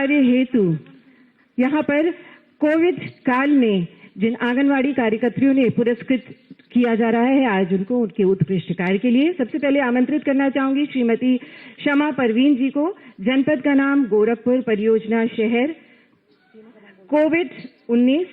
कार्य हेतु यहाँ पर कोविड काल में जिन आंगनवाड़ी कार्यकर्तियों ने पुरस्कृत किया जा रहा है आज उनको उनके उत्कृष्ट कार्य के लिए सबसे पहले आमंत्रित करना चाहूंगी श्रीमती शमा परवीन जी को। जनपद का नाम गोरखपुर, परियोजना शहर कोविड-19।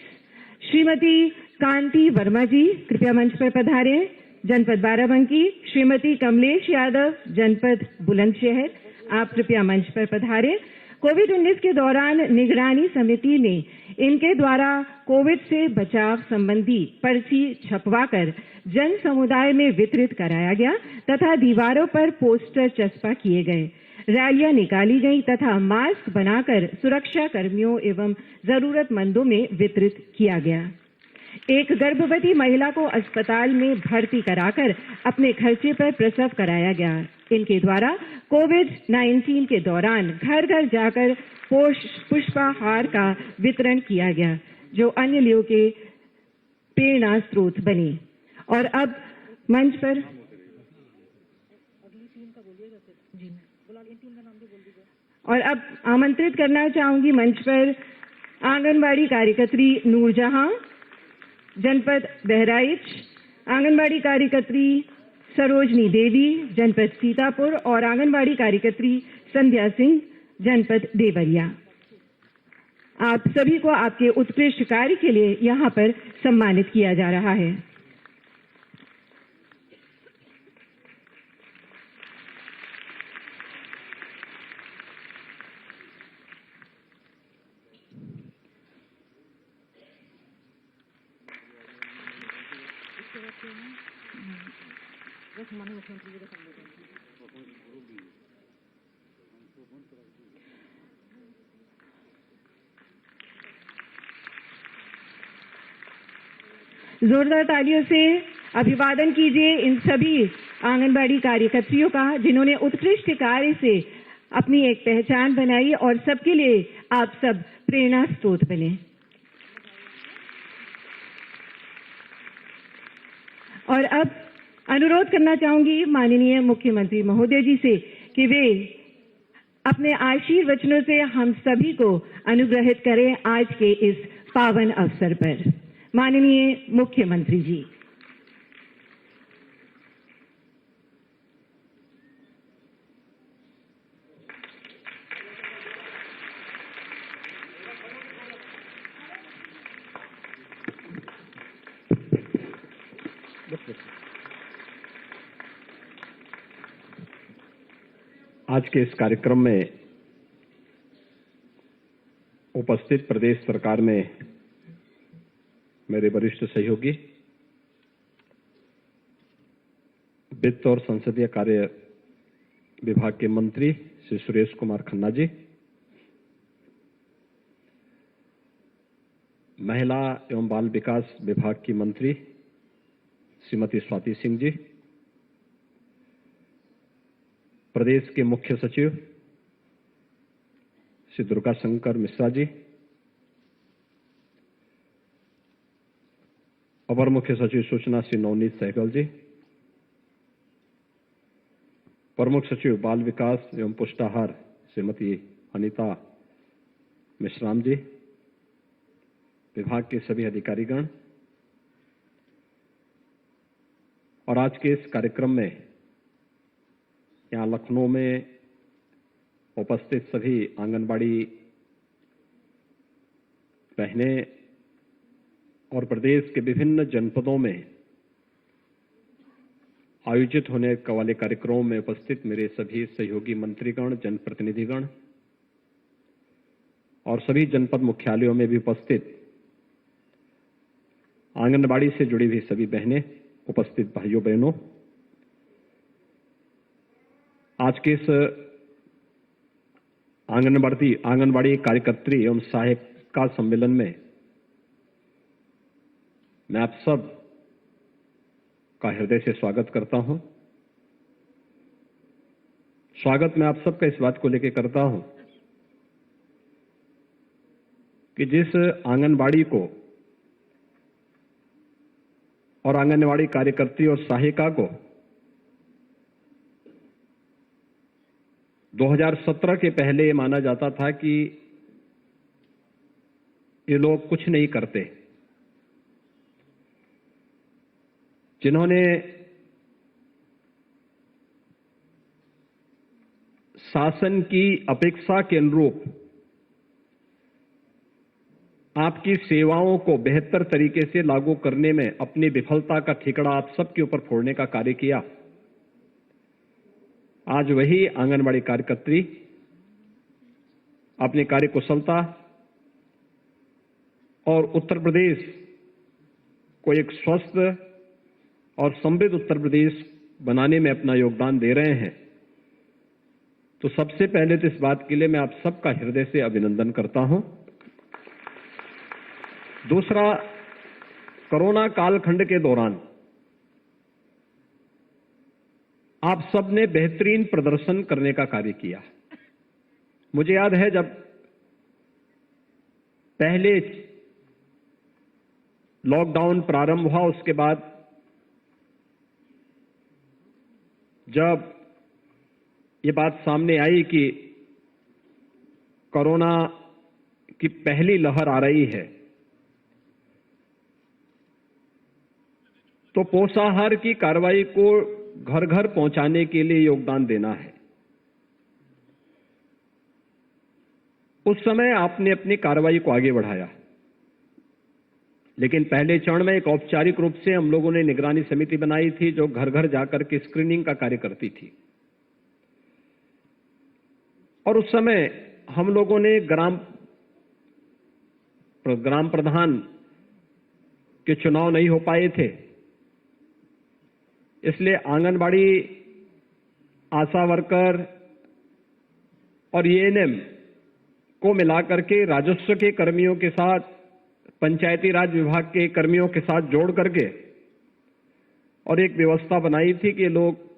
श्रीमती कांति वर्मा जी कृपया मंच पर पधारें। जनपद बाराबंकी श्रीमती कमलेश यादव, जनपद बुलंदशहर, आप कृपया मंच पर पधारें। कोविड-19 के दौरान निगरानी समिति ने इनके द्वारा कोविड से बचाव संबंधी पर्ची छपवाकर जन समुदाय में वितरित कराया गया तथा दीवारों पर पोस्टर चस्पा किए गए, रैलियां निकाली गई तथा मास्क बनाकर सुरक्षा कर्मियों एवं जरूरतमंदों में वितरित किया गया। एक गर्भवती महिला को अस्पताल में भर्ती कराकर अपने खर्चे पर प्रसव कराया गया। इनके द्वारा कोविड-19 के दौरान घर घर जाकर पुष्पाहार का वितरण किया गया, जो अन्य लोगों के प्रेरणा स्रोत बने। और अब मंच पर आमंत्रित करना चाहूंगी मंच पर आंगनबाड़ी कार्यकर्त्री नूरजहां, जनपद बहराइच, आंगनबाड़ी कार्यकर्त्री सरोजनी देवी, जनपद सीतापुर और आंगनबाड़ी कार्यकर्त्री संध्या सिंह, जनपद देवरिया। आप सभी को आपके उत्कृष्ट कार्य के लिए यहाँ पर सम्मानित किया जा रहा है। जोरदार तालियों से अभिवादन कीजिए इन सभी आंगनबाड़ी कार्यकर्तियों का जिन्होंने उत्कृष्ट कार्य से अपनी एक पहचान बनाई और सबके लिए आप सब प्रेरणा स्रोत बने। और अब अनुरोध करना चाहूंगी माननीय मुख्यमंत्री महोदय जी से कि वे अपने आशीर्वचनों से हम सभी को अनुग्रहित करें आज के इस पावन अवसर पर। माननीय मुख्यमंत्री जी। आज के इस कार्यक्रम में उपस्थित प्रदेश सरकार में मेरे वरिष्ठ सहयोगी, वित्त और संसदीय कार्य विभाग के मंत्री श्री सुरेश कुमार खन्ना जी, महिला एवं बाल विकास विभाग की मंत्री श्रीमती स्वाति सिंह जी, प्रदेश के मुख्य सचिव श्री दुर्गा शंकर मिश्रा जी, अपर मुख्य सचिव सूचना श्री नवनीत सहगल जी, प्रमुख सचिव बाल विकास एवं पुष्टाहार श्रीमती अनीता मिश्राम जी, विभाग के सभी अधिकारीगण और आज के इस कार्यक्रम में यहाँ लखनऊ में उपस्थित सभी आंगनबाड़ी बहनें और प्रदेश के विभिन्न जनपदों में आयोजित होने वाले कार्यक्रमों में उपस्थित मेरे सभी सहयोगी मंत्रीगण, जनप्रतिनिधिगण और सभी जनपद मुख्यालयों में भी उपस्थित आंगनबाड़ी से जुड़ी हुई सभी बहनें, उपस्थित भाइयों बहनों, आज के इस आंगनबाड़ी कार्यकर्त्री एवं सहायिका सम्मेलन में मैं आप सब का हृदय से स्वागत करता हूं। स्वागत मैं आप सबका इस बात को लेकर करता हूं कि जिस आंगनबाड़ी को और आंगनबाड़ी कार्यकर्त्री और सहायिका को 2017 के पहले ये माना जाता था कि ये लोग कुछ नहीं करते। जिन्होंने शासन की अपेक्षा के अनुरूप आपकी सेवाओं को बेहतर तरीके से लागू करने में अपनी विफलता का ठिकरा आप सबके ऊपर फोड़ने का कार्य किया, आज वही आंगनबाड़ी कार्यकर्त्री अपनी कार्य कुशलता और उत्तर प्रदेश को एक स्वस्थ और समृद्ध उत्तर प्रदेश बनाने में अपना योगदान दे रहे हैं। तो सबसे पहले तो इस बात के लिए मैं आप सबका हृदय से अभिनंदन करता हूं। दूसरा, कोरोना कालखंड के दौरान आप सबने बेहतरीन प्रदर्शन करने का कार्य किया। मुझे याद है जब पहले लॉकडाउन प्रारंभ हुआ, उसके बाद जब ये बात सामने आई कि कोरोना की पहली लहर आ रही है, तो पोषाहार की कार्रवाई को घर घर पहुंचाने के लिए योगदान देना है। उस समय आपने अपनी कार्रवाई को आगे बढ़ाया, लेकिन पहले चरण में एक औपचारिक रूप से हम लोगों ने निगरानी समिति बनाई थी जो घर घर जाकर के स्क्रीनिंग का कार्य करती थी। और उस समय हम लोगों ने ग्राम प्रधान के चुनाव नहीं हो पाए थे, इसलिए आंगनबाड़ी, आशा वर्कर और एएनएम को मिलाकर के राजस्व के कर्मियों के साथ, पंचायती राज विभाग के कर्मियों के साथ जोड़ करके और एक व्यवस्था बनाई थी कि लोग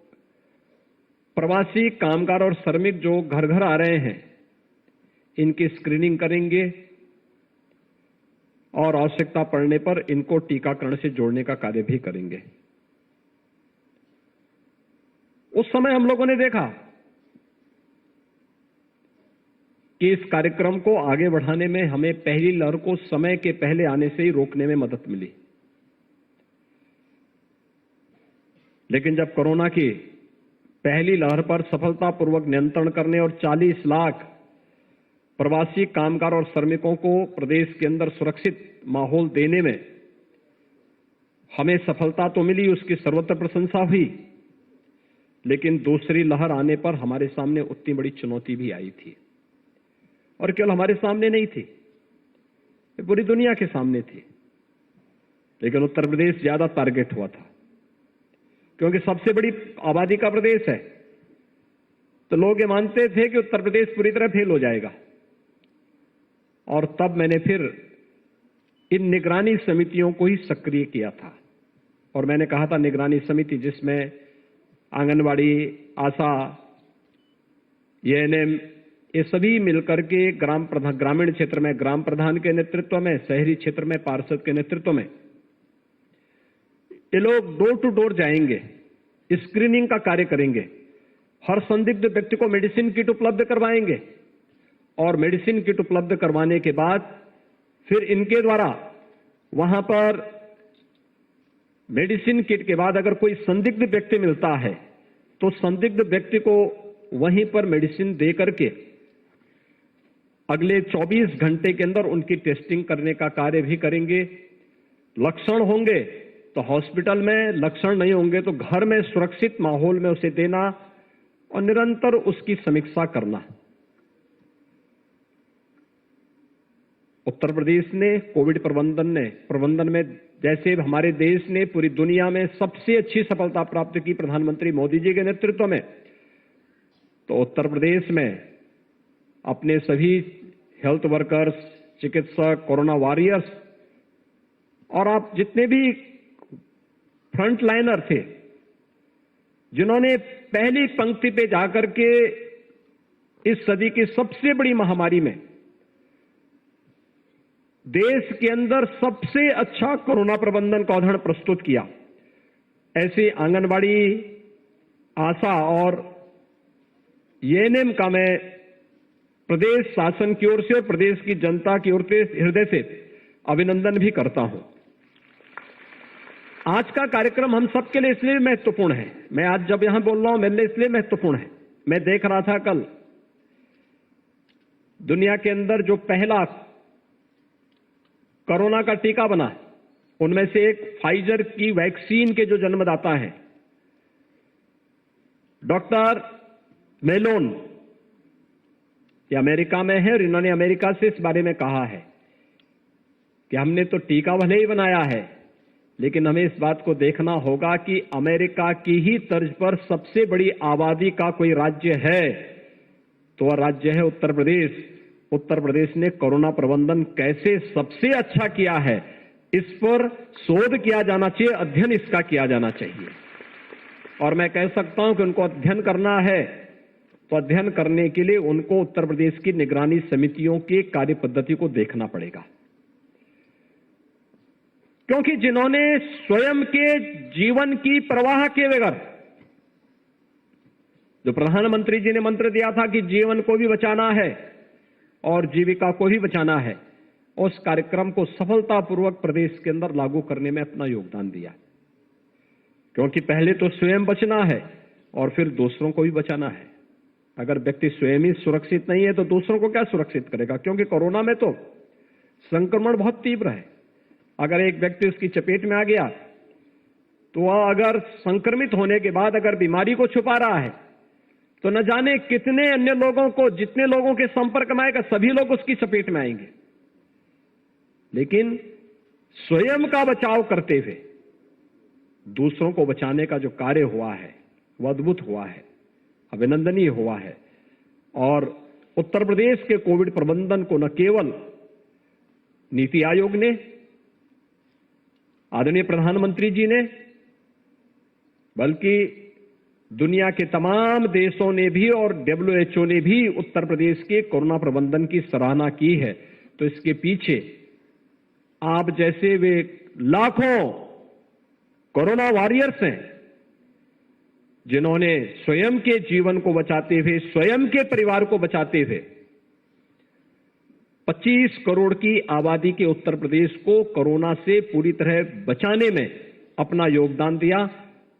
प्रवासी कामगार और श्रमिक जो घर घर आ रहे हैं, इनकी स्क्रीनिंग करेंगे और आवश्यकता पड़ने पर इनको टीकाकरण से जोड़ने का कार्य भी करेंगे। उस समय हम लोगों ने देखा कि इस कार्यक्रम को आगे बढ़ाने में हमें पहली लहर को समय के पहले आने से ही रोकने में मदद मिली। लेकिन जब कोरोना की पहली लहर पर सफलतापूर्वक नियंत्रण करने और 40 लाख प्रवासी कामगार और श्रमिकों को प्रदेश के अंदर सुरक्षित माहौल देने में हमें सफलता तो मिली, उसकी सर्वत्र प्रशंसा हुई, लेकिन दूसरी लहर आने पर हमारे सामने उतनी बड़ी चुनौती भी आई थी। और केवल हमारे सामने नहीं थी, पूरी दुनिया के सामने थी। लेकिन उत्तर प्रदेश ज्यादा टारगेट हुआ था, क्योंकि सबसे बड़ी आबादी का प्रदेश है, तो लोग ये मानते थे कि उत्तर प्रदेश पूरी तरह फेल हो जाएगा। और तब मैंने फिर इन निगरानी समितियों को ही सक्रिय किया था, और मैंने कहा था निगरानी समिति जिसमें आंगनबाड़ी, आशा, एएनएम, ये सभी मिलकर के ग्रामीण क्षेत्र में ग्राम प्रधान के नेतृत्व में, शहरी क्षेत्र में पार्षद के नेतृत्व में ये लोग डोर टू डोर जाएंगे, स्क्रीनिंग का कार्य करेंगे, हर संदिग्ध व्यक्ति को मेडिसिन किट उपलब्ध करवाएंगे, और मेडिसिन किट उपलब्ध करवाने के बाद फिर इनके द्वारा वहां पर मेडिसिन किट के बाद अगर कोई संदिग्ध व्यक्ति मिलता है तो संदिग्ध व्यक्ति को वहीं पर मेडिसिन दे करके अगले 24 घंटे के अंदर उनकी टेस्टिंग करने का कार्य भी करेंगे। लक्षण होंगे तो हॉस्पिटल में, लक्षण नहीं होंगे तो घर में सुरक्षित माहौल में उसे देना और निरंतर उसकी समीक्षा करना। उत्तर प्रदेश ने कोविड प्रबंधन में जैसे हमारे देश ने पूरी दुनिया में सबसे अच्छी सफलता प्राप्त की प्रधानमंत्री मोदी जी के नेतृत्व में, तो उत्तर प्रदेश में अपने सभी हेल्थ वर्कर्स, चिकित्सक, कोरोना वॉरियर्स और आप जितने भी फ्रंट लाइनर थे जिन्होंने पहली पंक्ति पे जाकर के इस सदी की सबसे बड़ी महामारी में देश के अंदर सबसे अच्छा कोरोना प्रबंधन का उदाहरण प्रस्तुत किया, ऐसे आंगनबाड़ी, आशा और एएनएम का मैं प्रदेश शासन की ओर से और प्रदेश की जनता की ओर से हृदय से अभिनंदन भी करता हूं। आज का कार्यक्रम हम सबके लिए इसलिए महत्वपूर्ण है, मैं आज जब यहां बोल रहा हूं मेरे लिए इसलिए महत्वपूर्ण है, मैं देख रहा था कल दुनिया के अंदर जो पहला कोरोना का टीका बना, उनमें से एक फाइजर की वैक्सीन के जो जन्मदाता है डॉक्टर मेलोन, ये अमेरिका में है और इन्होंने अमेरिका से इस बारे में कहा है कि हमने तो टीका भले ही बनाया है, लेकिन हमें इस बात को देखना होगा कि अमेरिका की ही तर्ज पर सबसे बड़ी आबादी का कोई राज्य है तो वह राज्य है उत्तर प्रदेश। उत्तर प्रदेश ने कोरोना प्रबंधन कैसे सबसे अच्छा किया है, इस पर शोध किया जाना चाहिए, अध्ययन इसका किया जाना चाहिए। और मैं कह सकता हूं कि उनको अध्ययन करना है तो अध्ययन करने के लिए उनको उत्तर प्रदेश की निगरानी समितियों की कार्य पद्धति को देखना पड़ेगा, क्योंकि जिन्होंने स्वयं के जीवन की परवाह किए बगैर, जो प्रधानमंत्री जी ने मंत्र दिया था कि जीवन को भी बचाना है और जीविका को भी बचाना है, उस कार्यक्रम को सफलतापूर्वक प्रदेश के अंदर लागू करने में अपना योगदान दिया। क्योंकि पहले तो स्वयं बचना है और फिर दूसरों को भी बचाना है। अगर व्यक्ति स्वयं ही सुरक्षित नहीं है तो दूसरों को क्या सुरक्षित करेगा? क्योंकि कोरोना में तो संक्रमण बहुत तीव्र है। अगर एक व्यक्ति उसकी चपेट में आ गया तो वह अगर संक्रमित होने के बाद अगर बीमारी को छुपा रहा है तो न जाने कितने अन्य लोगों को, जितने लोगों के संपर्क में आएगा सभी लोग उसकी चपेट में आएंगे। लेकिन स्वयं का बचाव करते हुए दूसरों को बचाने का जो कार्य हुआ है वह अद्भुत हुआ है, अभिनंदनीय हुआ है। और उत्तर प्रदेश के कोविड प्रबंधन को न केवल नीति आयोग ने, आदरणीय प्रधानमंत्री जी ने, बल्कि दुनिया के तमाम देशों ने भी और WHO ने भी उत्तर प्रदेश के कोरोना प्रबंधन की सराहना की है। तो इसके पीछे आप जैसे वे लाखों कोरोना वॉरियर्स हैं जिन्होंने स्वयं के जीवन को बचाते हुए, स्वयं के परिवार को बचाते हुए 25 करोड़ की आबादी के उत्तर प्रदेश को कोरोना से पूरी तरह बचाने में अपना योगदान दिया।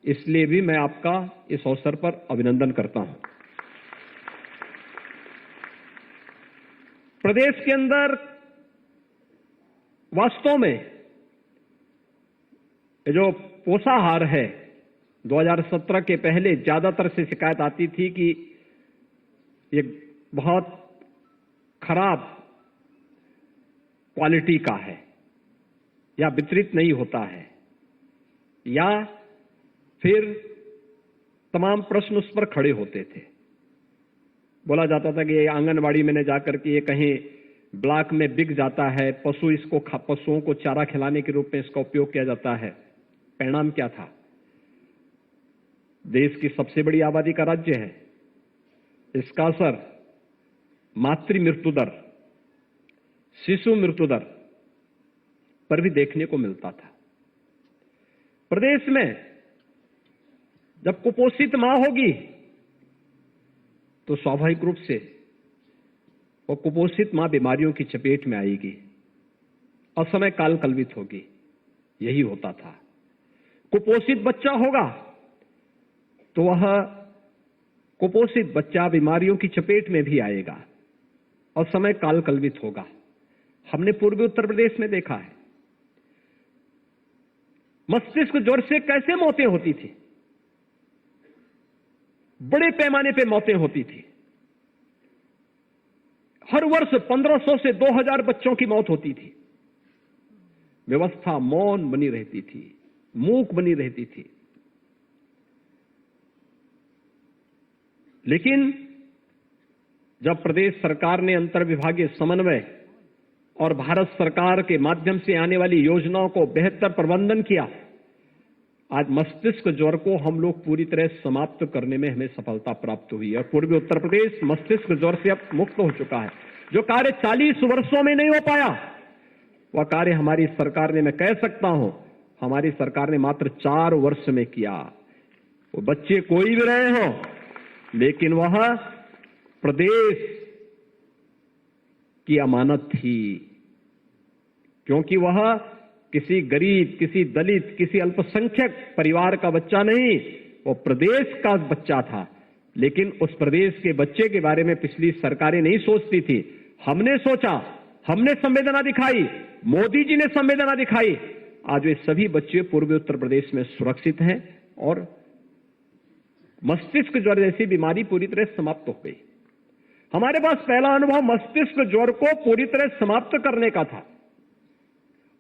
इसलिए भी मैं आपका इस अवसर पर अभिनंदन करता हूं। प्रदेश के अंदर वास्तव में ये जो पोषाहार है, 2017 के पहले ज्यादातर से शिकायत आती थी कि ये बहुत खराब क्वालिटी का है या वितरित नहीं होता है, या फिर तमाम प्रश्न उस पर खड़े होते थे। बोला जाता था कि आंगनवाड़ी में जाकर के ये कहीं ब्लॉक में बिक जाता है, पशुओं को चारा खिलाने के रूप में इसका उपयोग किया जाता है। परिणाम क्या था? देश की सबसे बड़ी आबादी का राज्य है, इसका असर मातृ मृत्यु दर, शिशु मृत्यु दर पर भी देखने को मिलता था। प्रदेश में जब कुपोषित मां होगी तो स्वाभाविक रूप से वो कुपोषित मां बीमारियों की चपेट में आएगी, असमय काल कल्पित होगी। यही होता था। कुपोषित बच्चा होगा तो वह कुपोषित बच्चा बीमारियों की चपेट में भी आएगा और समय काल कल्पित होगा। हमने पूर्वी उत्तर प्रदेश में देखा है मस्तिष्क ज्वर से कैसे मौतें होती थी, बड़े पैमाने पे मौतें होती थी। हर वर्ष 1500 से 2000 बच्चों की मौत होती थी। व्यवस्था मौन बनी रहती थी, मूक बनी रहती थी। लेकिन जब प्रदेश सरकार ने अंतर्विभागीय समन्वय और भारत सरकार के माध्यम से आने वाली योजनाओं को बेहतर प्रबंधन किया, आज मस्तिष्क ज्वर को हम लोग पूरी तरह समाप्त करने में हमें सफलता प्राप्त हुई है। पूर्वी उत्तर प्रदेश मस्तिष्क ज्वर से अब मुक्त हो चुका है। जो कार्य 40 वर्षों में नहीं हो पाया, वह कार्य हमारी सरकार ने, मैं कह सकता हूं, हमारी सरकार ने मात्र 4 वर्ष में किया। वो बच्चे कोई भी रहे हो, लेकिन वह प्रदेश की अमानत थी, क्योंकि वह किसी गरीब, किसी दलित, किसी अल्पसंख्यक परिवार का बच्चा नहीं, वो प्रदेश का बच्चा था। लेकिन उस प्रदेश के बच्चे के बारे में पिछली सरकारें नहीं सोचती थी। हमने सोचा, हमने संवेदना दिखाई, मोदी जी ने संवेदना दिखाई। आज वे सभी बच्चे पूर्वी उत्तर प्रदेश में सुरक्षित हैं और मस्तिष्क ज्वर जैसी बीमारी पूरी तरह समाप्त हो गई। हमारे पास पहला अनुभव मस्तिष्क ज्वर को पूरी तरह समाप्त करने का था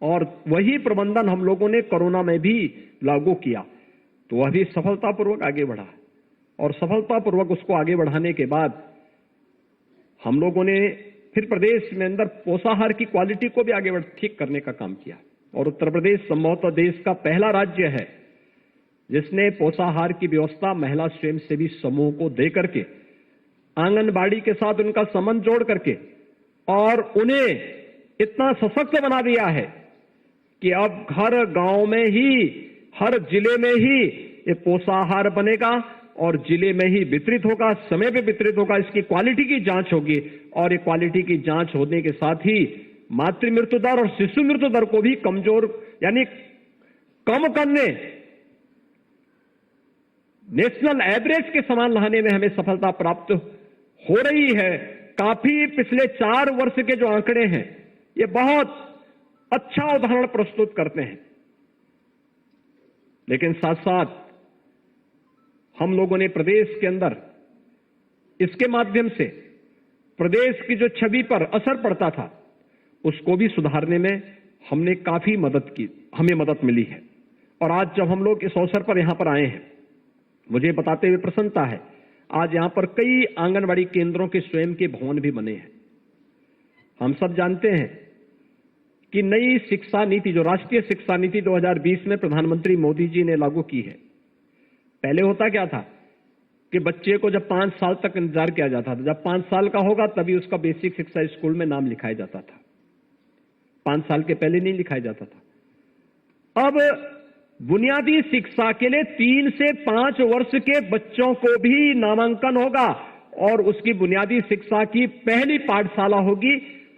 और वही प्रबंधन हम लोगों ने कोरोना में भी लागू किया, तो वह भी सफलतापूर्वक आगे बढ़ा और सफलतापूर्वक उसको आगे बढ़ाने के बाद हम लोगों ने फिर प्रदेश में अंदर पोषाहार की क्वालिटी को भी आगे ठीक करने का काम किया और उत्तर प्रदेश संभवतः देश का पहला राज्य है जिसने पोषाहार की व्यवस्था महिला स्वयंसेवी समूह को दे करके, आंगनबाड़ी के साथ उनका संबंध जोड़ करके और उन्हें इतना सशक्त बना दिया है कि अब हर गांव में ही, हर जिले में ही ये पोषाहार बनेगा और जिले में ही वितरित होगा, समय पे वितरित होगा। इसकी क्वालिटी की जांच होगी और ये क्वालिटी की जांच होने के साथ ही मातृ मृत्यु दर और शिशु मृत्यु दर को भी कमजोर यानी कम करने, नेशनल एवरेज के समान लाने में हमें सफलता प्राप्त हो रही है। काफी पिछले 4 वर्ष के जो आंकड़े हैं ये बहुत अच्छा उदाहरण प्रस्तुत करते हैं। लेकिन साथ साथ हम लोगों ने प्रदेश के अंदर इसके माध्यम से प्रदेश की जो छवि पर असर पड़ता था उसको भी सुधारने में हमने काफी मदद की, हमें मदद मिली है। और आज जब हम लोग इस अवसर पर यहां पर आए हैं, मुझे बताते हुए प्रसन्नता है, आज यहां पर कई आंगनबाड़ी केंद्रों के स्वयं के भवन भी बने हैं। हम सब जानते हैं कि नई शिक्षा नीति, जो राष्ट्रीय शिक्षा नीति 2020 में प्रधानमंत्री मोदी जी ने लागू की है, पहले होता क्या था कि बच्चे को जब 5 साल तक इंतजार किया जाता था, जब 5 साल का होगा तभी उसका बेसिक शिक्षा स्कूल में नाम लिखाया जाता था, 5 साल के पहले नहीं लिखाया जाता था। अब बुनियादी शिक्षा के लिए 3 से 5 वर्ष के बच्चों को भी नामांकन होगा और उसकी बुनियादी शिक्षा की पहली पाठशाला होगी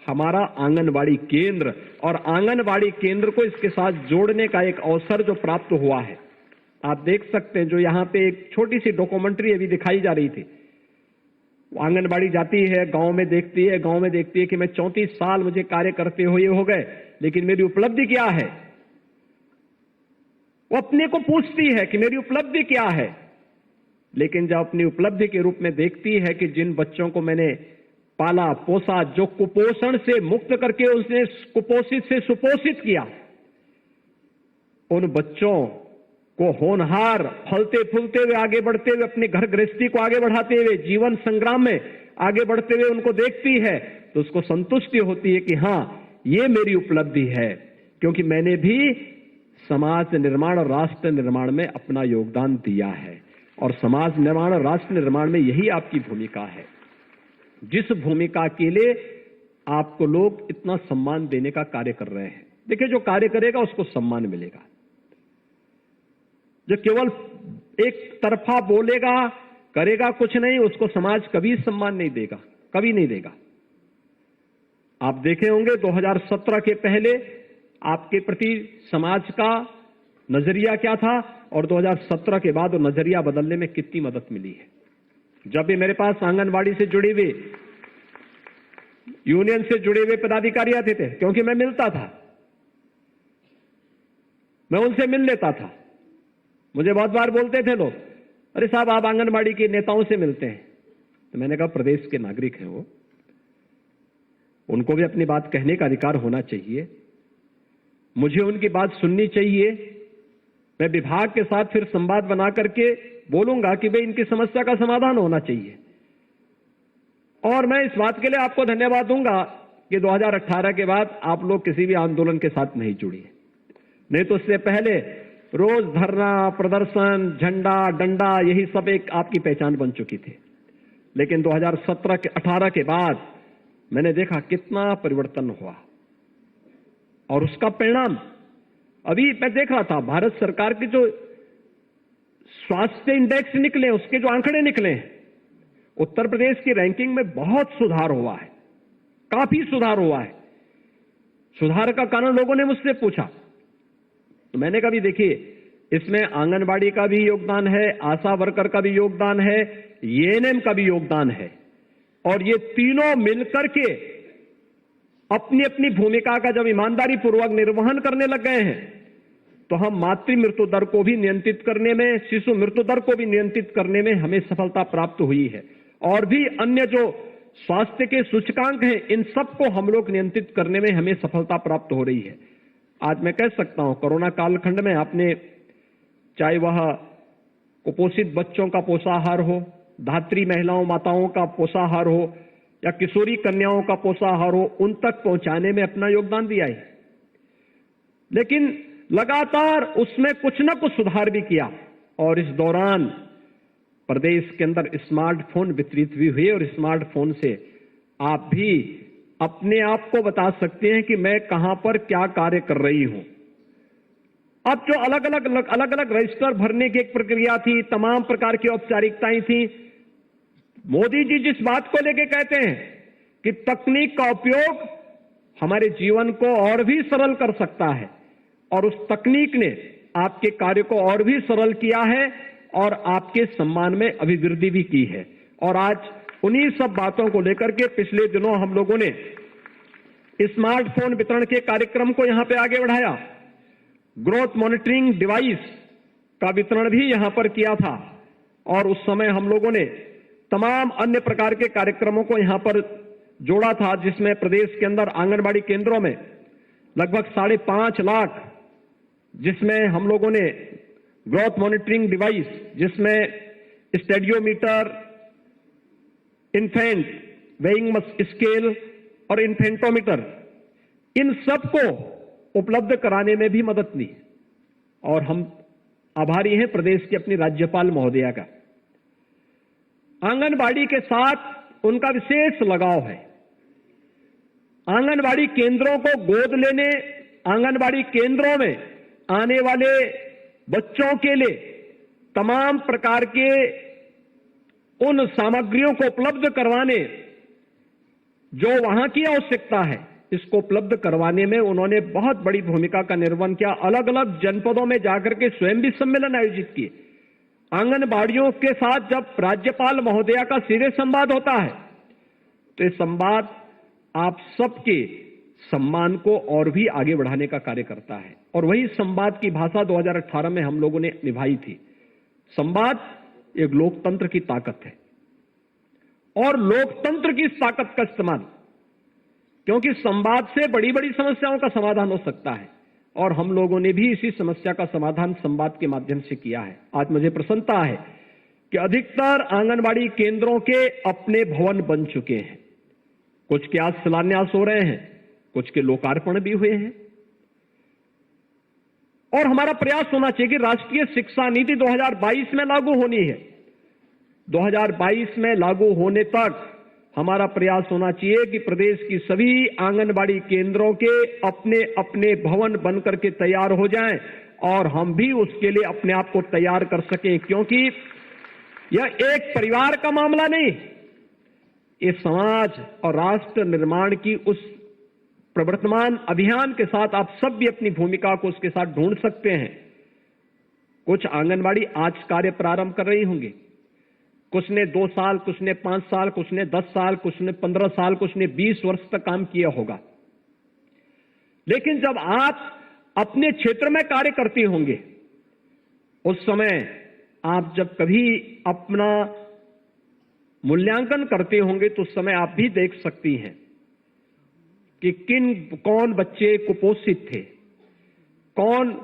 हमारा आंगनबाड़ी केंद्र। और आंगनबाड़ी केंद्र को इसके साथ जोड़ने का एक अवसर जो प्राप्त हुआ है, आप देख सकते हैं, जो यहां पे एक छोटी सी डॉक्यूमेंट्री अभी दिखाई जा रही थी। आंगनबाड़ी जाती है, गांव में देखती है कि मैं 34 साल मुझे कार्य करते हुए हो गए, लेकिन मेरी उपलब्धि क्या है। वो अपने को पूछती है कि मेरी उपलब्धि क्या है, लेकिन जब अपनी उपलब्धि के रूप में देखती है कि जिन बच्चों को मैंने पाला पोसा, जो कुपोषण से मुक्त करके उसने कुपोषित से सुपोषित किया, उन बच्चों को होनहार, फलते फूलते हुए आगे बढ़ते हुए, अपने घर गृहस्थी को आगे बढ़ाते हुए, जीवन संग्राम में आगे बढ़ते हुए उनको देखती है तो उसको संतुष्टि होती है कि हां, ये मेरी उपलब्धि है, क्योंकि मैंने भी समाज निर्माण और राष्ट्र निर्माण में अपना योगदान दिया है। और समाज निर्माण और राष्ट्र निर्माण में यही आपकी भूमिका है, जिस भूमिका के लिए आपको लोग इतना सम्मान देने का कार्य कर रहे हैं। देखिए, जो कार्य करेगा उसको सम्मान मिलेगा, जो केवल एक तरफा बोलेगा, करेगा कुछ नहीं, उसको समाज कभी सम्मान नहीं देगा, कभी नहीं देगा। आप देखे होंगे 2017 के पहले आपके प्रति समाज का नजरिया क्या था और 2017 के बाद वो नजरिया बदलने में कितनी मदद मिली है। जब भी मेरे पास आंगनबाड़ी से जुड़े हुए, यूनियन से जुड़े हुए पदाधिकारी आते थे, क्योंकि मैं मिलता था, मैं उनसे मिल लेता था। मुझे बहुत बार बोलते थे लोग, अरे साहब आप आंगनबाड़ी के नेताओं से मिलते हैं। तो मैंने कहा, प्रदेश के नागरिक हैं वो, उनको भी अपनी बात कहने का अधिकार होना चाहिए, मुझे उनकी बात सुननी चाहिए। मैं विभाग के साथ फिर संवाद बना करके बोलूंगा कि भाई इनकी समस्या का समाधान होना चाहिए। और मैं इस बात के लिए आपको धन्यवाद दूंगा कि 2018 के बाद आप लोग किसी भी आंदोलन के साथ नहीं जुड़े, नहीं तो उससे पहले रोज धरना, प्रदर्शन, झंडा, डंडा, यही सब एक आपकी पहचान बन चुकी थी। लेकिन 2017-18 के बाद मैंने देखा कितना परिवर्तन हुआ और उसका परिणाम अभी मैं देख रहा था। भारत सरकार के जो स्वास्थ्य इंडेक्स निकले, उसके जो आंकड़े निकले हैं, उत्तर प्रदेश की रैंकिंग में बहुत सुधार हुआ है। काफी सुधार हुआ है। सुधार का कारण लोगों ने मुझसे पूछा, तो मैंने कहा भी देखिए, इसमें आंगनबाड़ी का भी योगदान है, आशा वर्कर का भी योगदान है, एएनएम का भी योगदान है, और ये तीनों मिलकर के अपनी अपनी भूमिका का जब ईमानदारी पूर्वक निर्वहन करने लग गए हैं, तो हम मातृ मृत्यु दर को भी नियंत्रित करने में, शिशु मृत्यु दर को भी नियंत्रित करने में हमें सफलता प्राप्त हुई है। और भी अन्य जो स्वास्थ्य के सूचकांक हैं, इन सबको हम लोग नियंत्रित करने में हमें सफलता प्राप्त हो रही है। आज मैं कह सकता हूं, कोरोना कालखंड में आपने, चाहे वह कुपोषित बच्चों का पोषाहार हो, धात्री महिलाओं माताओं का पोषाहार हो, या किशोरी कन्याओं का पोषाहार हो, उन तक पहुंचाने में अपना योगदान दिया है। लेकिन लगातार उसमें कुछ न कुछ सुधार भी किया, और इस दौरान प्रदेश के अंदर स्मार्टफोन वितरित भी हुए, और स्मार्टफोन से आप भी अपने आप को बता सकते हैं कि मैं कहां पर क्या कार्य कर रही हूं। अब जो अलग अलग रजिस्टर भरने की एक प्रक्रिया थी, तमाम प्रकार की औपचारिकताएं थी, मोदी जी जिस बात को लेकर कहते हैं कि तकनीक का उपयोग हमारे जीवन को और भी सरल कर सकता है, और उस तकनीक ने आपके कार्य को और भी सरल किया है और आपके सम्मान में अभिवृद्धि भी की है। और आज उन्हीं सब बातों को लेकर के पिछले दिनों हम लोगों ने स्मार्टफोन वितरण के कार्यक्रम को यहां पे आगे बढ़ाया। ग्रोथ मॉनिटरिंग डिवाइस का वितरण भी यहां पर किया था, और उस समय हम लोगों ने तमाम अन्य प्रकार के कार्यक्रमों को यहां पर जोड़ा था, जिसमें प्रदेश के अंदर आंगनबाड़ी केंद्रों में लगभग 5.5 लाख, जिसमें हम लोगों ने ग्रोथ मॉनिटरिंग डिवाइस, जिसमें स्टेडियोमीटर, इन्फेंट वेइंग स्केल और इन्फेंटोमीटर, इन सबको उपलब्ध कराने में भी मदद दी। और हम आभारी हैं प्रदेश के अपनी राज्यपाल महोदया का। आंगनबाड़ी के साथ उनका विशेष लगाव है। आंगनबाड़ी केंद्रों को गोद लेने, आंगनबाड़ी केंद्रों में आने वाले बच्चों के लिए तमाम प्रकार के उन सामग्रियों को उपलब्ध करवाने, जो वहां की आवश्यकता है, इसको उपलब्ध करवाने में उन्होंने बहुत बड़ी भूमिका का निर्वहन किया। अलग अलग जनपदों में जाकर के स्वयं भी सम्मेलन आयोजित किए। आंगनबाड़ियों के साथ जब राज्यपाल महोदया का सीधे संवाद होता है, तो ये संवाद आप सबके सम्मान को और भी आगे बढ़ाने का कार्य करता है। और वही संवाद की भाषा 2018 में हम लोगों ने निभाई थी। संवाद एक लोकतंत्र की ताकत है, और लोकतंत्र की इस ताकत का इस्तेमाल, क्योंकि संवाद से बड़ी बड़ी समस्याओं का समाधान हो सकता है, और हम लोगों ने भी इसी समस्या का समाधान संवाद के माध्यम से किया है। आज मुझे प्रसन्नता है कि अधिकतर आंगनबाड़ी केंद्रों के अपने भवन बन चुके हैं। कुछ के आज शिलान्यास हो रहे हैं, कुछ के लोकार्पण भी हुए हैं। और हमारा प्रयास होना चाहिए कि राष्ट्रीय शिक्षा नीति 2022 में लागू होनी है। 2022 में लागू होने तक हमारा प्रयास होना चाहिए कि प्रदेश की सभी आंगनबाड़ी केंद्रों के अपने अपने भवन बनकर के तैयार हो जाएं, और हम भी उसके लिए अपने आप को तैयार कर सकें, क्योंकि यह एक परिवार का मामला नहीं, ये समाज और राष्ट्र निर्माण की उस प्रवर्तमान अभियान के साथ आप सब भी अपनी भूमिका को उसके साथ ढूंढ सकते हैं। कुछ आंगनबाड़ी आज कार्य प्रारंभ कर रही होंगी, कुछ ने 2 साल, कुछ ने 5 साल, कुछ ने 10 साल, कुछ ने 15 साल, कुछ ने 20 वर्ष तक काम किया होगा। लेकिन जब आप अपने क्षेत्र में कार्य करते होंगे, उस समय आप जब कभी अपना मूल्यांकन करते होंगे, तो उस समय आप भी देख सकती हैं कि कौन बच्चे कुपोषित थे, कौन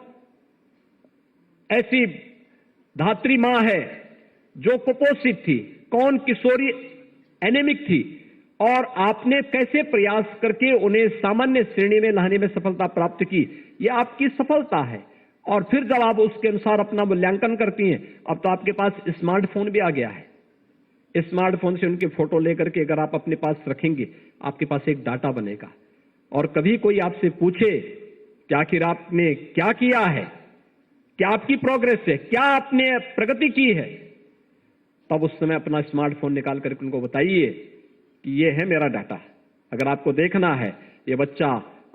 ऐसी धात्री मां है जो कुपोषित थी, कौन किशोरी एनेमिक थी, और आपने कैसे प्रयास करके उन्हें सामान्य श्रेणी में लाने में सफलता प्राप्त की। यह आपकी सफलता है। और फिर जब आप उसके अनुसार अपना मूल्यांकन करती हैं, अब तो आपके पास स्मार्टफोन भी आ गया है। स्मार्टफोन से उनके फोटो लेकर के अगर आप अपने पास रखेंगे, आपके पास एक डाटा बनेगा, और कभी कोई आपसे पूछे कि आखिर आपने क्या किया है, क्या आपकी प्रोग्रेस है, क्या आपने प्रगति की है, तब उस समय अपना स्मार्टफोन निकाल करके उनको बताइए कि ये है मेरा डाटा, अगर आपको देखना है, ये बच्चा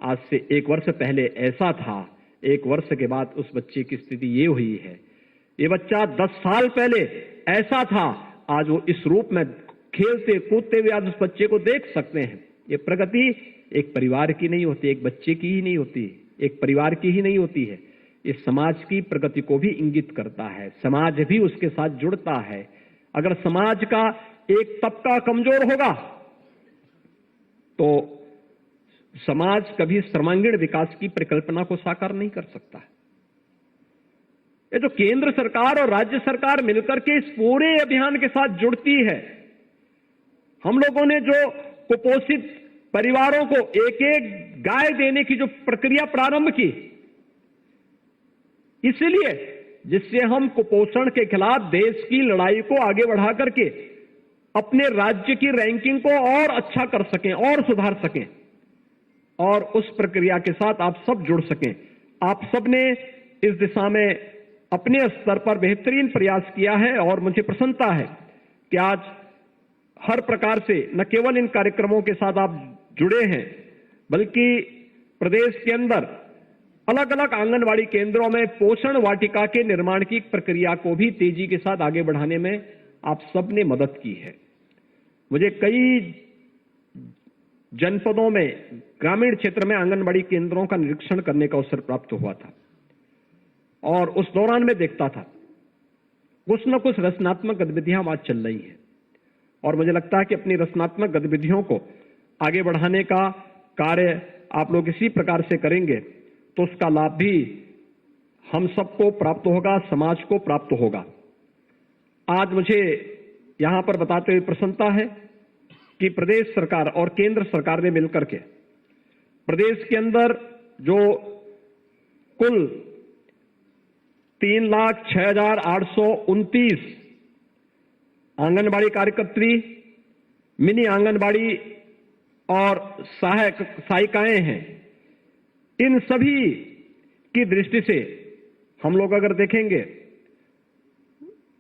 आज से 1 वर्ष पहले ऐसा था, 1 वर्ष के बाद उस बच्चे की स्थिति ये हुई है। ये बच्चा 10 साल पहले ऐसा था, आज वो इस रूप में खेलते कूदते हुए आज उस बच्चे को देख सकते हैं। ये प्रगति एक परिवार की नहीं होती, एक बच्चे की ही नहीं होती, एक परिवार की ही नहीं होती है। ये समाज की प्रगति को भी इंगित करता है, समाज भी उसके साथ जुड़ता है। अगर समाज का एक तबका कमजोर होगा तो समाज कभी सर्वांगीण विकास की परिकल्पना को साकार नहीं कर सकता। ये जो केंद्र सरकार और राज्य सरकार मिलकर के इस पूरे अभियान के साथ जुड़ती है, हम लोगों ने जो कुपोषित परिवारों को एक एक गाय देने की जो प्रक्रिया प्रारंभ की, इसलिए जिससे हम कुपोषण के खिलाफ देश की लड़ाई को आगे बढ़ा करके अपने राज्य की रैंकिंग को और अच्छा कर सकें और सुधार सकें, और उस प्रक्रिया के साथ आप सब जुड़ सकें। आप सब ने इस दिशा में अपने स्तर पर बेहतरीन प्रयास किया है और मुझे प्रसन्नता है कि आज हर प्रकार से न केवल इन कार्यक्रमों के साथ आप जुड़े हैं, बल्कि प्रदेश के अंदर अलग अलग आंगनवाड़ी केंद्रों में पोषण वाटिका के निर्माण की प्रक्रिया को भी तेजी के साथ आगे बढ़ाने में आप सब ने मदद की है। मुझे कई जनपदों में, ग्रामीण क्षेत्र में आंगनबाड़ी केंद्रों का निरीक्षण करने का अवसर प्राप्त हुआ था, और उस दौरान मैं देखता था कुछ न कुछ रचनात्मक गतिविधियां आज चल रही हैं, और मुझे लगता है कि अपनी रचनात्मक गतिविधियों को आगे बढ़ाने का कार्य आप लोग इसी प्रकार से करेंगे तो उसका लाभ भी हम सबको प्राप्त होगा, समाज को प्राप्त होगा। आज मुझे यहां पर बताते हुए प्रसन्नता है कि प्रदेश सरकार और केंद्र सरकार ने मिलकर के प्रदेश के अंदर जो कुल 3,06,829 आंगनबाड़ी कार्यकर्त्री, मिनी आंगनबाड़ी और सहायिकाएं हैं, इन सभी की दृष्टि से हम लोग अगर देखेंगे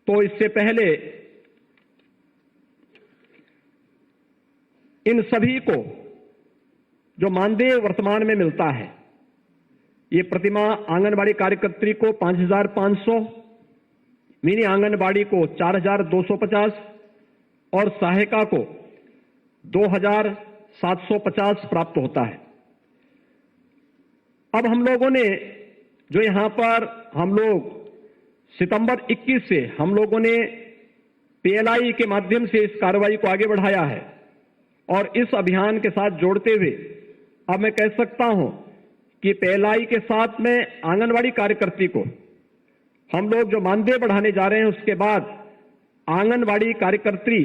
तो इससे पहले इन सभी को जो मानदेय वर्तमान में मिलता है, ये प्रतिमा आंगनबाड़ी कार्यकर्त्री को 5,500, मिनी आंगनबाड़ी को 4,250 और सहायिका को 2,750 प्राप्त होता है। अब हम लोगों ने जो यहां पर हम लोग सितंबर 21 से हम लोगों ने पीएलआई के माध्यम से इस कार्रवाई को आगे बढ़ाया है, और इस अभियान के साथ जोड़ते हुए अब मैं कह सकता हूं कि पीएलआई के साथ में आंगनवाड़ी कार्यकर्त्री को हम लोग जो मानदेय बढ़ाने जा रहे हैं, उसके बाद आंगनवाड़ी कार्यकर्त्री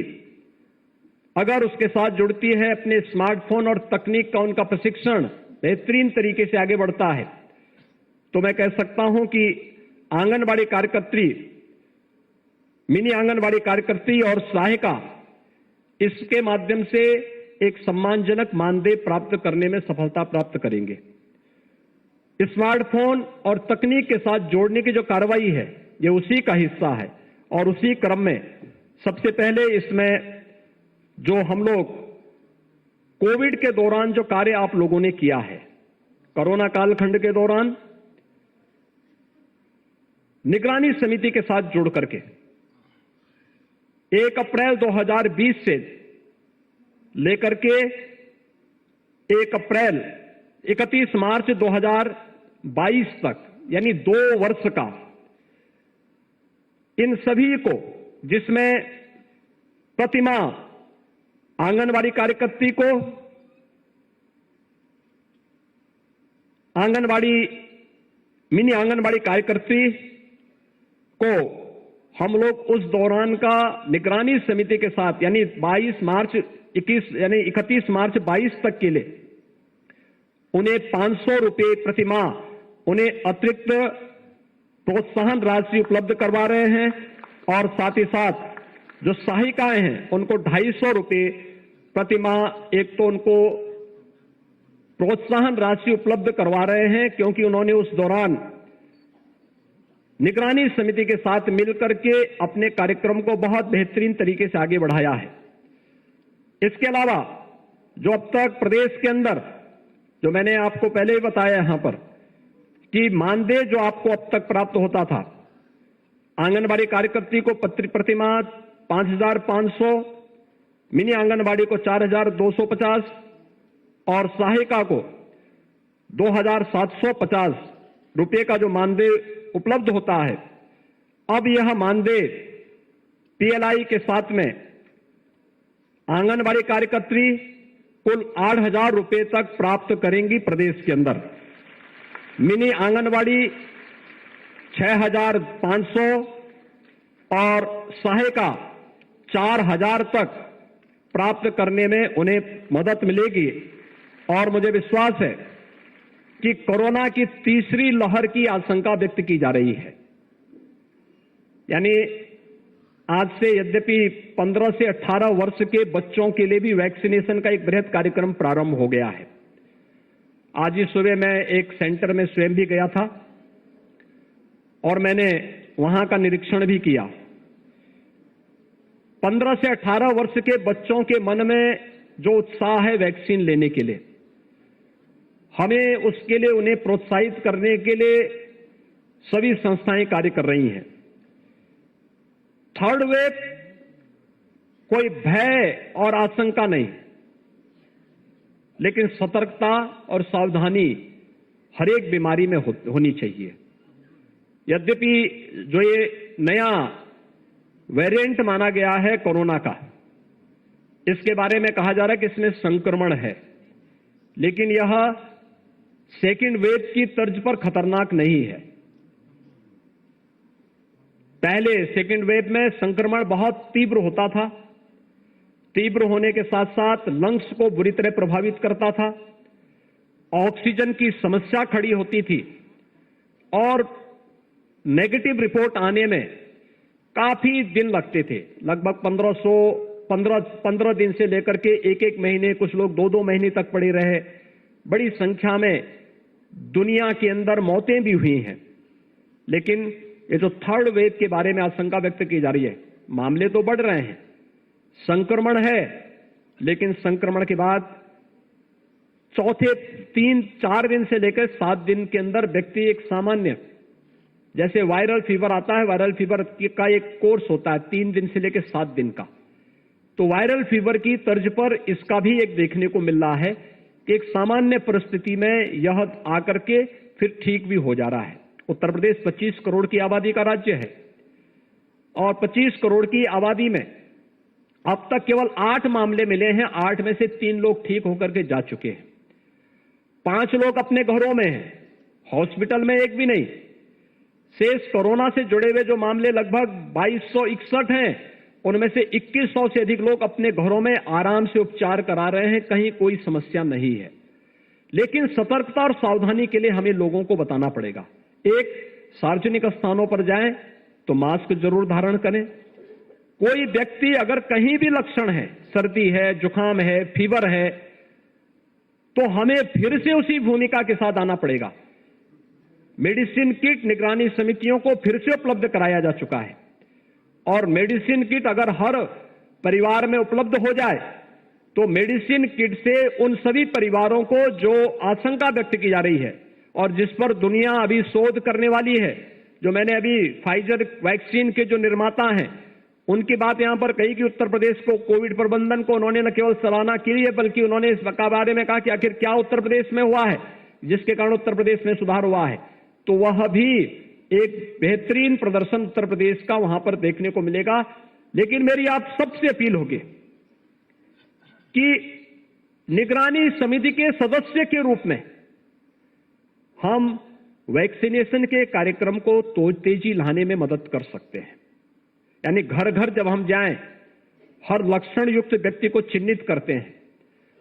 अगर उसके साथ जुड़ती है, अपने स्मार्टफोन और तकनीक का उनका प्रशिक्षण बेहतरीन तरीके से आगे बढ़ता है, तो मैं कह सकता हूं कि आंगनबाड़ी कार्यकर्त्री, मिनी आंगनबाड़ी कार्यकर्त्री और सहायिका इसके माध्यम से एक सम्मानजनक मानदेय प्राप्त करने में सफलता प्राप्त करेंगे। स्मार्टफोन और तकनीक के साथ जोड़ने की जो कार्रवाई है, ये उसी का हिस्सा है, और उसी क्रम में सबसे पहले इसमें जो हम लोग कोविड के दौरान जो कार्य आप लोगों ने किया है, कोरोना कालखंड के दौरान निगरानी समिति के साथ जुड़ करके 1 अप्रैल 2020 से लेकर के 31 मार्च 2022 तक, यानी 2 वर्ष का, इन सभी को, जिसमें प्रतिमा आंगनवाड़ी कार्यकर्त्री को मिनी आंगनवाड़ी कार्यकर्त्री को हम लोग उस दौरान का निगरानी समिति के साथ, यानी 31 मार्च 22 तक के लिए उन्हें 500 रुपये प्रतिमाह उन्हें अतिरिक्त प्रोत्साहन राशि उपलब्ध करवा रहे हैं, और साथ ही साथ जो सहायिकाएं हैं उनको 250 रुपये प्रतिमाह एक तो उनको प्रोत्साहन राशि उपलब्ध करवा रहे हैं, क्योंकि उन्होंने उस दौरान निगरानी समिति के साथ मिलकर के अपने कार्यक्रम को बहुत बेहतरीन तरीके से आगे बढ़ाया है। इसके अलावा जो अब तक प्रदेश के अंदर, जो मैंने आपको पहले ही बताया यहां पर, कि मानदेय जो आपको अब तक प्राप्त होता था, आंगनबाड़ी कार्यकर्त्री को प्रतिमाह 5,500, मिनी आंगनबाड़ी को 4,250 और सहायिका को 2,750 रुपये का जो मानदेय उपलब्ध होता है, अब यह मानदेय पीएलआई के साथ में आंगनबाड़ी कार्यकर्त्री कुल 8,000 रुपये तक प्राप्त करेंगी प्रदेश के अंदर। मिनी आंगनबाड़ी 6,500 और सहायिका 4,000 तक प्राप्त करने में उन्हें मदद मिलेगी। और मुझे विश्वास है कि कोरोना की तीसरी लहर की आशंका व्यक्त की जा रही है, यानी आज से यद्यपि 15 से 18 वर्ष के बच्चों के लिए भी वैक्सीनेशन का एक बृहद कार्यक्रम प्रारंभ हो गया है। आज ही सुबह मैं एक सेंटर में स्वयं भी गया था और मैंने वहां का निरीक्षण भी किया। 15 से 18 वर्ष के बच्चों के मन में जो उत्साह है वैक्सीन लेने के लिए, हमें उसके लिए उन्हें प्रोत्साहित करने के लिए सभी संस्थाएं कार्य कर रही हैं। थर्ड वेव कोई भय और आशंका नहीं, लेकिन सतर्कता और सावधानी हर एक बीमारी में होनी चाहिए। यद्यपि जो ये नया वेरिएंट माना गया है कोरोना का, इसके बारे में कहा जा रहा है कि इसमें संक्रमण है, लेकिन यह सेकेंड वेव की तर्ज पर खतरनाक नहीं है। पहले सेकेंड वेव में संक्रमण बहुत तीव्र होता था, तीव्र होने के साथ साथ लंग्स को बुरी तरह प्रभावित करता था, ऑक्सीजन की समस्या खड़ी होती थी और नेगेटिव रिपोर्ट आने में काफी दिन लगते थे। लगभग 15 दिन से लेकर के एक महीने, कुछ लोग 2 महीने तक पड़े रहे। बड़ी संख्या में दुनिया के अंदर मौतें भी हुई हैं। लेकिन ये जो थर्ड वेव के बारे में आशंका व्यक्त की जा रही है, मामले तो बढ़ रहे हैं, संक्रमण है, लेकिन संक्रमण के बाद चौथे 3-4 दिन से लेकर 7 दिन के अंदर व्यक्ति एक सामान्य, जैसे वायरल फीवर आता है, वायरल फीवर का एक कोर्स होता है 3 दिन से लेकर 7 दिन का, तो वायरल फीवर की तर्ज पर इसका भी एक देखने को मिल रहा है कि एक सामान्य परिस्थिति में यह आकर के फिर ठीक भी हो जा रहा है। उत्तर प्रदेश 25 करोड़ की आबादी का राज्य है और 25 करोड़ की आबादी में अब तक केवल 8 मामले मिले हैं। 8 में से 3 लोग ठीक होकर के जा चुके हैं, 5 लोग अपने घरों में हैं, हॉस्पिटल में एक भी नहीं। शेष कोरोना से जुड़े हुए जो मामले लगभग 2261 हैं, उनमें से 2100 से अधिक लोग अपने घरों में आराम से उपचार करा रहे हैं, कहीं कोई समस्या नहीं है। लेकिन सतर्कता और सावधानी के लिए हमें लोगों को बताना पड़ेगा। एक, सार्वजनिक स्थानों पर जाएं तो मास्क जरूर धारण करें। कोई व्यक्ति अगर कहीं भी लक्षण है, सर्दी है, जुकाम है, फीवर है, तो हमें फिर से उसी भूमिका के साथ आना पड़ेगा। मेडिसिन किट निगरानी समितियों को फिर से उपलब्ध कराया जा चुका है और मेडिसिन किट अगर हर परिवार में उपलब्ध हो जाए तो मेडिसिन किट से उन सभी परिवारों को जो आशंका व्यक्त की जा रही है और जिस पर दुनिया अभी शोध करने वाली है, जो मैंने अभी फाइजर वैक्सीन के जो निर्माता हैं उनकी बात यहां पर कही कि उत्तर प्रदेश को कोविड प्रबंधन को उन्होंने न केवल सराहना की है, बल्कि उन्होंने इस बारे में कहा कि आखिर क्या उत्तर प्रदेश में हुआ है जिसके कारण उत्तर प्रदेश में सुधार हुआ है। तो वह भी एक बेहतरीन प्रदर्शन उत्तर प्रदेश का वहां पर देखने को मिलेगा। लेकिन मेरी आप सबसे अपील होगी कि निगरानी समिति के सदस्य के रूप में हम वैक्सीनेशन के कार्यक्रम को तो तेजी लाने में मदद कर सकते हैं। यानी घर घर जब हम जाएं, हर लक्षण युक्त व्यक्ति को चिन्हित करते हैं,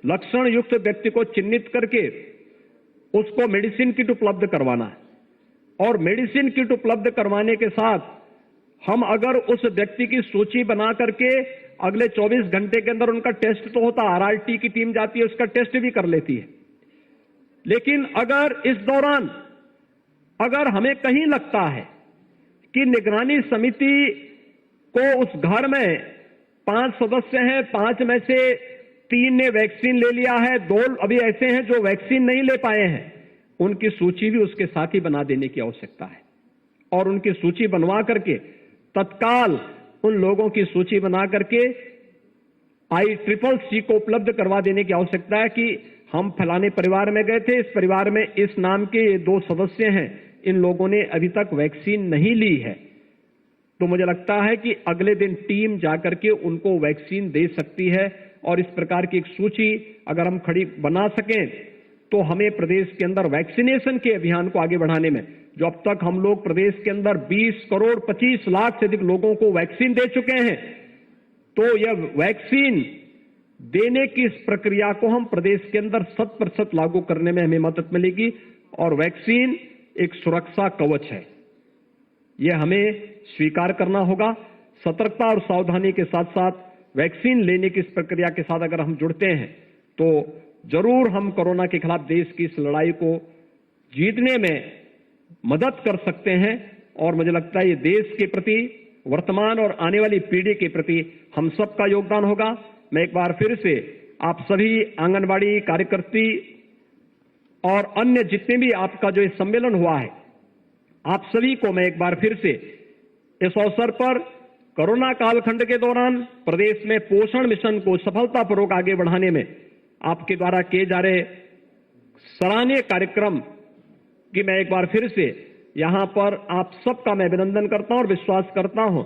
लक्षण युक्त व्यक्ति को चिन्हित करके उसको मेडिसिन किट उपलब्ध करवाना है और मेडिसिन किट उपलब्ध करवाने के साथ हम अगर उस व्यक्ति की सूची बना करके अगले 24 घंटे के अंदर उनका टेस्ट तो होता, आरआरटी की टीम जाती है, उसका टेस्ट भी कर लेती है। लेकिन अगर इस दौरान अगर हमें कहीं लगता है कि निगरानी समिति को उस घर में 5 सदस्य हैं, 5 में से 3 ने वैक्सीन ले लिया है, 2 अभी ऐसे हैं जो वैक्सीन नहीं ले पाए हैं, उनकी सूची भी उसके साथ ही बना देने की आवश्यकता है। और उनकी सूची बनवा करके तत्काल उन लोगों की सूची बना करके ICCC को उपलब्ध करवा देने की आवश्यकता है कि हम फलाने परिवार में गए थे, इस परिवार में इस नाम के ये 2 सदस्य हैं, इन लोगों ने अभी तक वैक्सीन नहीं ली है। तो मुझे लगता है कि अगले दिन टीम जाकर के उनको वैक्सीन दे सकती है। और इस प्रकार की एक सूची अगर हम खड़ी बना सकें तो हमें प्रदेश के अंदर वैक्सीनेशन के अभियान को आगे बढ़ाने में, जो अब तक हम लोग प्रदेश के अंदर 20 करोड़ 25 लाख से अधिक लोगों को वैक्सीन दे चुके हैं, तो यह वैक्सीन देने की इस प्रक्रिया को हम प्रदेश के अंदर 100% लागू करने में हमें मदद मिलेगी। और वैक्सीन एक सुरक्षा कवच है, यह हमें स्वीकार करना होगा। सतर्कता और सावधानी के साथ साथ वैक्सीन लेने की इस प्रक्रिया के साथ अगर हम जुड़ते हैं तो जरूर हम कोरोना के खिलाफ देश की इस लड़ाई को जीतने में मदद कर सकते हैं। और मुझे लगता है ये देश के प्रति, वर्तमान और आने वाली पीढ़ी के प्रति हम सबका योगदान होगा। मैं एक बार फिर से आप सभी आंगनबाड़ी कार्यकर्ती और अन्य जितने भी आपका जो ये सम्मेलन हुआ है, आप सभी को मैं एक बार फिर से इस अवसर पर कोरोना कालखंड के दौरान प्रदेश में पोषण मिशन को सफलतापूर्वक आगे बढ़ाने में आपके द्वारा किए जा रहे सराहनीय कार्यक्रम की मैं एक बार फिर से यहां पर आप सबका मैं अभिनंदन करता हूं और विश्वास करता हूं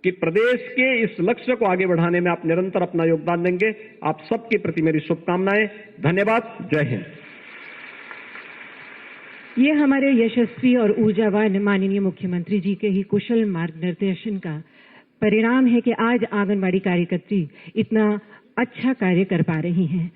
कि प्रदेश के इस लक्ष्य को आगे बढ़ाने में आप निरंतर अपना योगदान देंगे। आप सबके प्रति मेरी शुभकामनाएं। धन्यवाद। जय हिंद। ये हमारे यशस्वी और ऊर्जावान माननीय मुख्यमंत्री जी के ही कुशल मार्गदर्शन का परिणाम है कि आज आंगनबाड़ी कार्यकर्ती इतना अच्छा कार्य कर पा रही हैं।